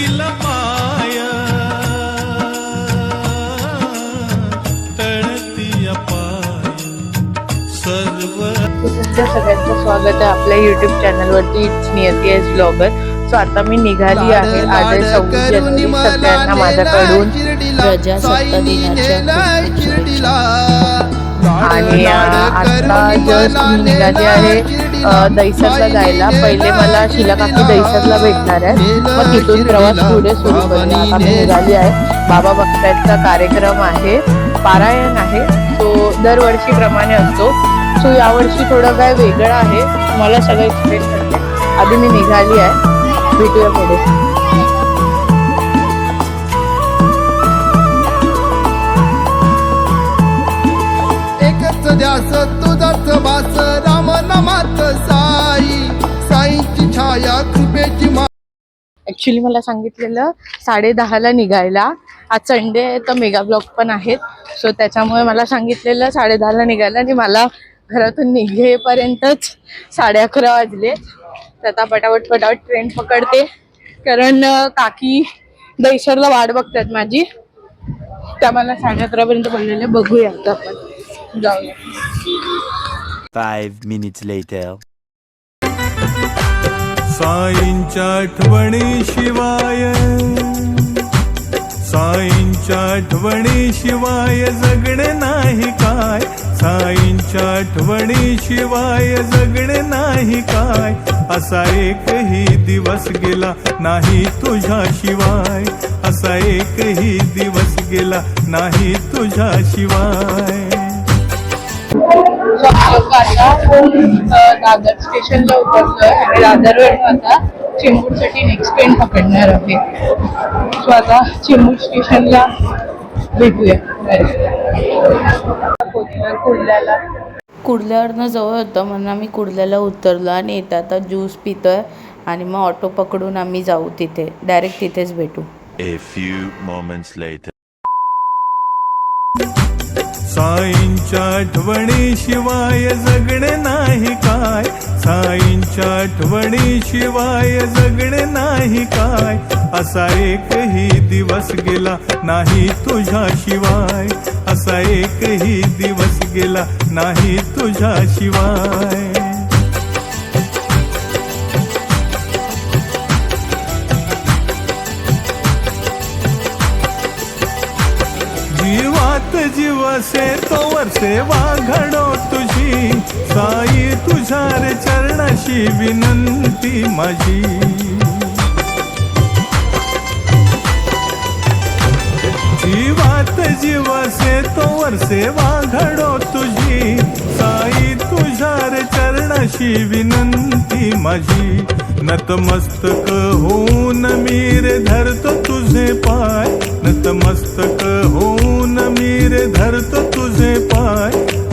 पडतील पाय तळती पाय सर्व। तुमच्या सगळ्यांचं स्वागत आहे आपल्या YouTube चॅनलवरती it's Niyati as blogger. So आता मी निघाली आहे आज 26 जानेवारी। सगळ्यांना माझ्याकडून प्रजासत्ताक दिनाच्या शुभेच्छा। आणि आता जस्ट मी निघाली आहे दहिसरला जायला। पहिले मला शीला काकी दहिसरला भेटणार आहे, मग तिथून प्रवास पुढे सुरू करूया। आता मी निघाली आहे, बाबा बघतायतचा कार्यक्रम आहे, पारायण आहे, तो दरवर्षीप्रमाणे असतो। सो यावर्षी थोडं काय वेगळं आहे, मला सगळं एक्सप्लेन करते। आधी मी निघाली आहे, भेटूया पुढे। ध्यास तुझाच वास राम नामात साई, साईची छाया कृपेची मा। ऍक्च्युली मला सांगितलेलं 10:30ला निघायला। आज संडे आहे तर मेगा ब्लॉग पण आहेत, सो त्याच्यामुळे मला सांगितलेलं 10:30ला निघायला आणि मला घरातून निघेपर्यंतच 11:30 वाजले। तर आता पटापट ट्रेन पकडते, कारण काकी दहिसरला वाट बघतात माझी। त्या मला 11:30 पर्यंत बोललेले, बघूया आता आपण जाऊया। 5 minutes later. साईंच्या आठवणी शिवाय, साईंच्या आठवणी शिवाय जगणे नाही काय, साईंच्या आठवणी शिवाय जगणे नाही काय। असा एकही दिवस गेला नाही तुझ्या शिवाय, असा एकही दिवस गेला नाही तुझ्या शिवाय। दादर स्टेशनला उतरलोय आणि दादरवरून आता चेंबूरसाठी नेक्स्ट ट्रेन पकडणार आहे। सो आता चेंबूर स्टेशनला भेटूया। कुर्ल्यावरनं जवळ होतं म्हणून आम्ही कुर्ल्याला उतरलो आणि येतं आता ज्यूस पितोय आणि मग ऑटो पकडून आम्ही जाऊ तिथे, डायरेक्ट तिथेच भेटू। A few moments later. साईंच्या आठवणी शिवाय जगणे नाही काय, साईंच्या आठवणी शिवाय जगणे नाही काय। असा एकही दिवस गेला नाही तुझ्या शिवाय, असा एकही दिवस गेला नाही तुझ्या शिवाय। जीवात जीवसे तोवर सेवा घडो तुझी, साई तुझ्या रे चरणाशी विनंती माझी। जीवात जीवसे तोवर सेवा घडो तुझी, साई तुझ्या रे चरणाशी विनंती माझी। नतमस्तक होऊन मी रे धरतो तुझे पाय, नतमस्तक होऊन मी रे धरतो तुझे पाय।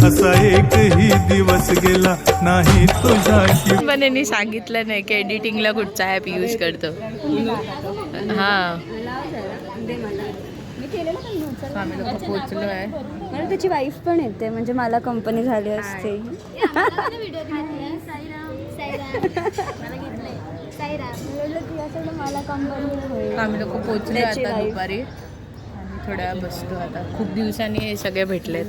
असा एकही दिवस गेला नाही तुझ्याशी। पण सांगितलं नाही की एडिटिंगला कुठचा ऍप यूज करतो। हा आम्ही लोक पोहोचलो आहे। मला त्याची वाईफ पण येते, म्हणजे मला कंपनी झाली असते। आम्ही लोक पोहोचलो आता दुपारी आणि थोड्या बसलो आता। खूप दिवसांनी हे सगळे भेटलेत।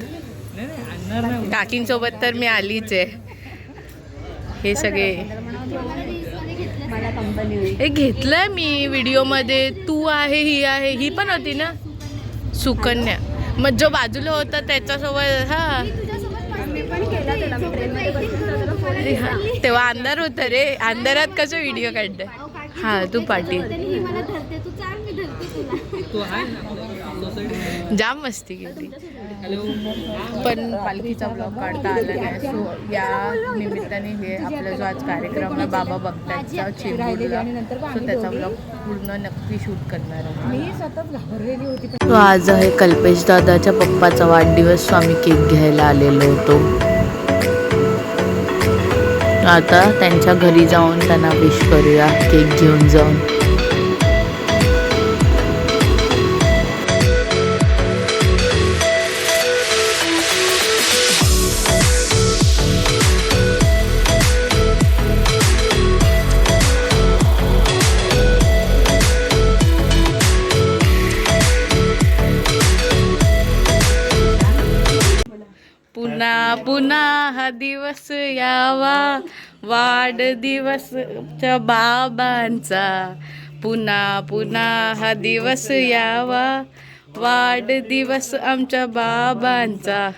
काकींसोबत तर मी आलीच आहे। हे सगळे मला कंपनी हे घेतलंय मी व्हिडिओ मध्ये। तू आहे, ही आहे, ही पण होती ना सुकन्या, मग जो बाजूला होता त्याच्यासोबत। हा तेव्हा अंधार होता रे, अंधारात कसं व्हिडिओ काढतंय। हा तू पाठी जाम मस्ती केली, पण पालखीचा ब्लॉग काढता आला नाही। सो या निमित्ताने हे आपला जो आज कार्यक्रम आहे बाबा बघतायचा चेंबूरला, सो त्याचा ब्लॉग पूर्ण नक्की शूट करणार आहे। तो आज आहे कल्पेश दादाच्या पप्पाचा वाढदिवस, सो आम्ही केक घ्यायला आलेलो होतो। आता त्यांच्या घरी जाऊन त्यांना विश करूया केक घेऊन जाऊन। पुन्हा हा दिवस यावा वाढदिवसच्या बाबांचा पुन्हा पुन्हा हा दिवस यावा वाढदिवस आमच्या बाबांचा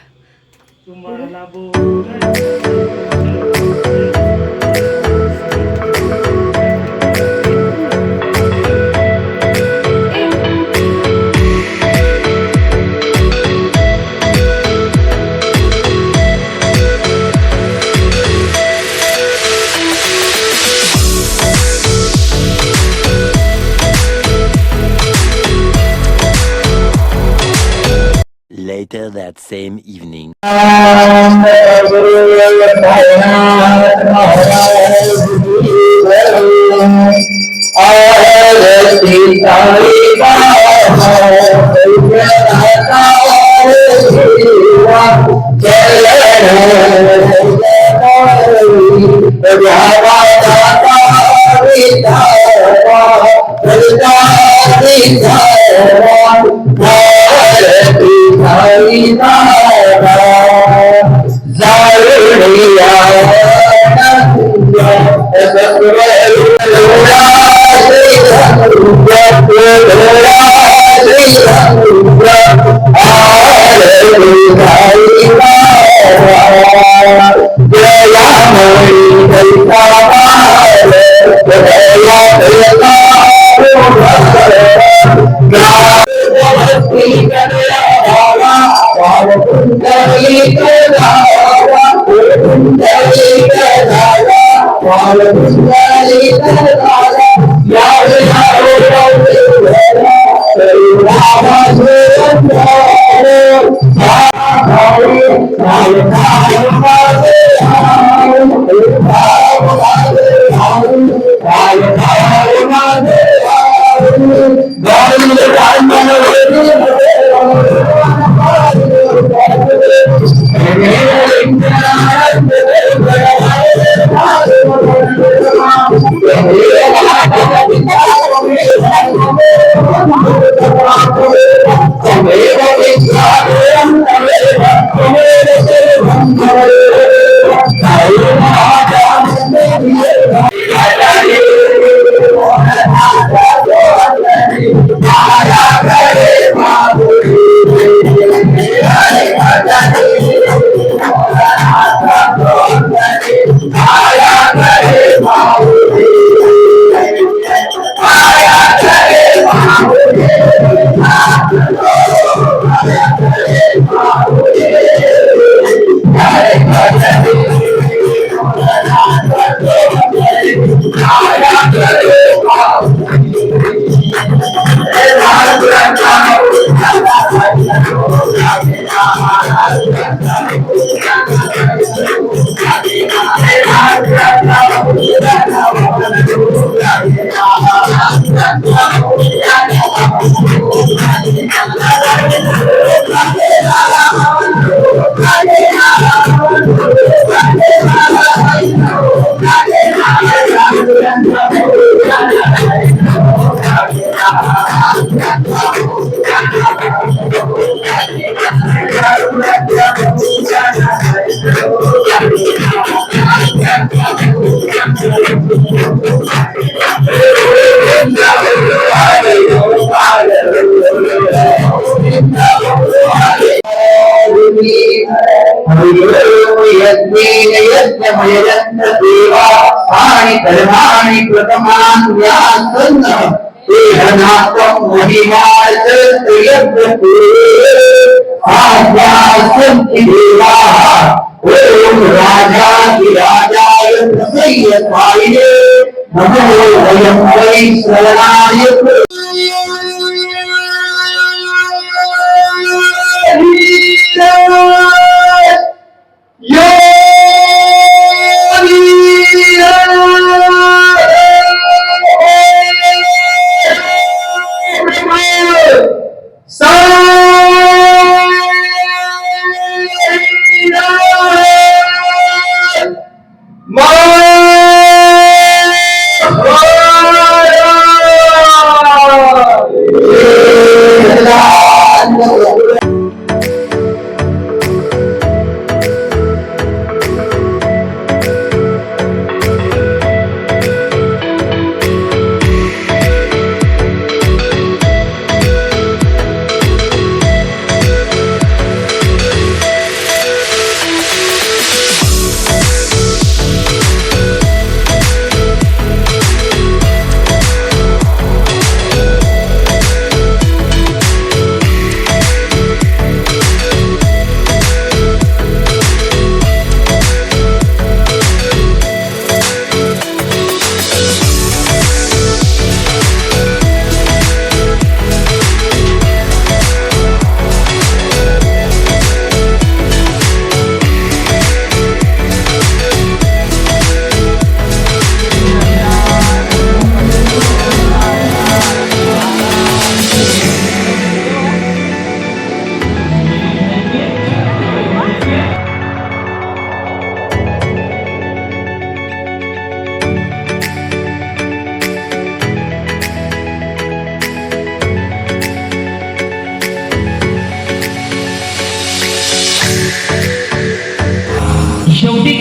Later that same evening.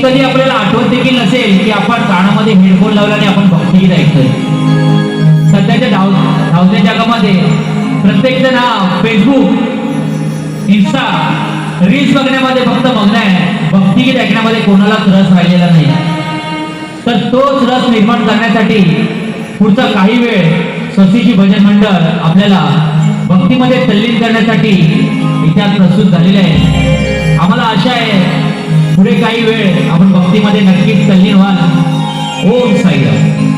कधी आपल्याला आठवत देखील नसेल की आपण कानामध्ये हेडफोन लावला आणि आपण भक्तिगीत ऐकतोय. सध्याच्या धावत्या जगामध्ये प्रत्येक जण फेसबुक, इंस्टा, रील्स बघण्यामध्ये फक्त मग्न आहे. भक्तिगीत ऐकण्यामध्ये कोणालाच रस राहिलेला नाही. तर तोच रस निर्माण करण्यासाठी पुढचा काही वेळ स्वस्तिची भजन मंडळ आपल्याला भक्तीमध्ये तल्लीन करण्यासाठी इथे आज प्रस्तुत झालेले आहे. आम्हाला आशा आहे पुढे काही वेळ आपण भक्तीमध्ये नक्कीच तल्लीन व्हाल. ओम साईराम.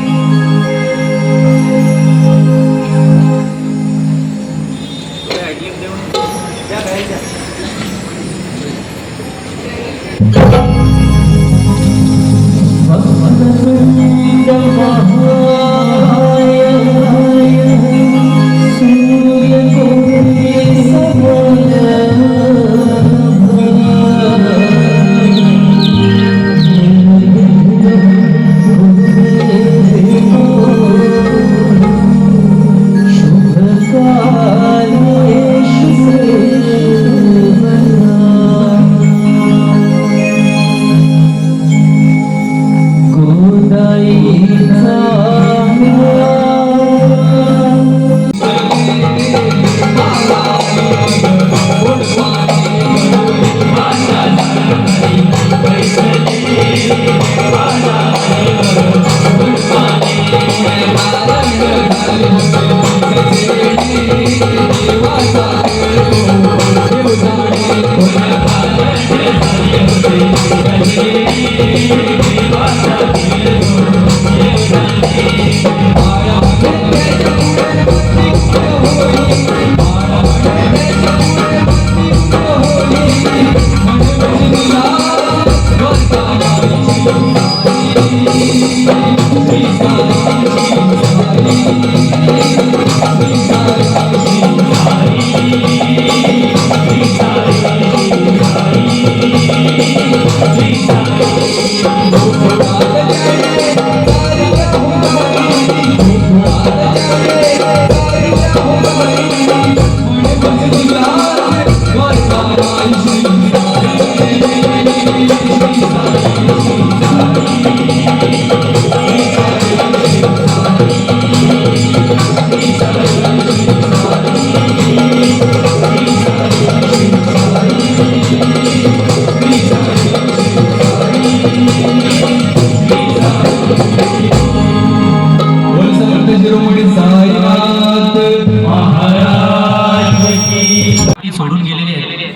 सोडून गेलेली आहे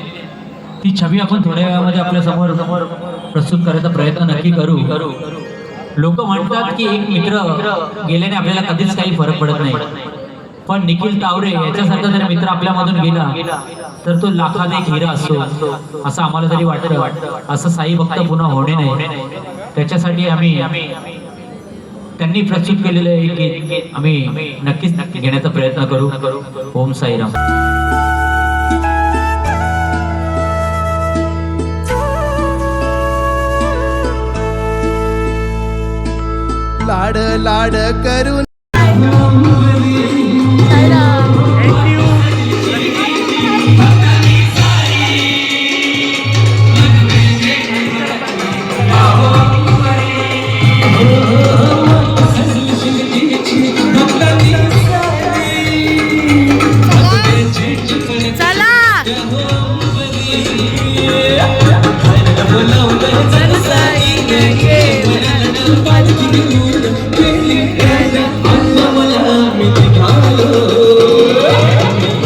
ती छबी आपण थोड्या वेळामध्ये आपल्या समोर प्रस्तुत करायचा प्रयत्न नक्की करू. लोक म्हणतात की एक मित्र गेल्याने आपल्याला कधीच काही फरक पडत नाही, पण निखिल तावरे याच्यासारखा जर मित्र आपल्यामधून गेला तर तो लाखात एक हिरा असतो असं आम्हाला तरी वाटतं. असं साई भक्त पुन्हा होणे नाही. त्याच्यासाठी आम्ही त्यांनी प्रस्तुत केलेलं एक गीत आम्ही नक्कीच घेण्याचा प्रयत्न करू. ओम साईराम. लाड लाड करून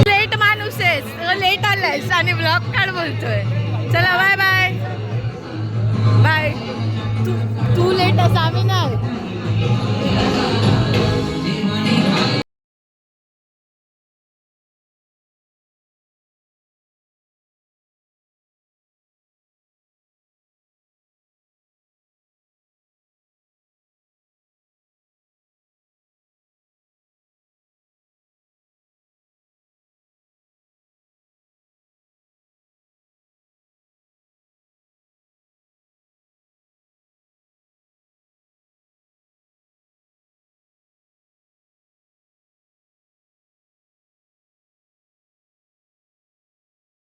लेट माणूस आहेस, लेट आलायस आणि ब्लॉग काढ बोलतोय. चला बाय बाय बाय. तू लेट अस आम्ही नाही.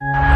you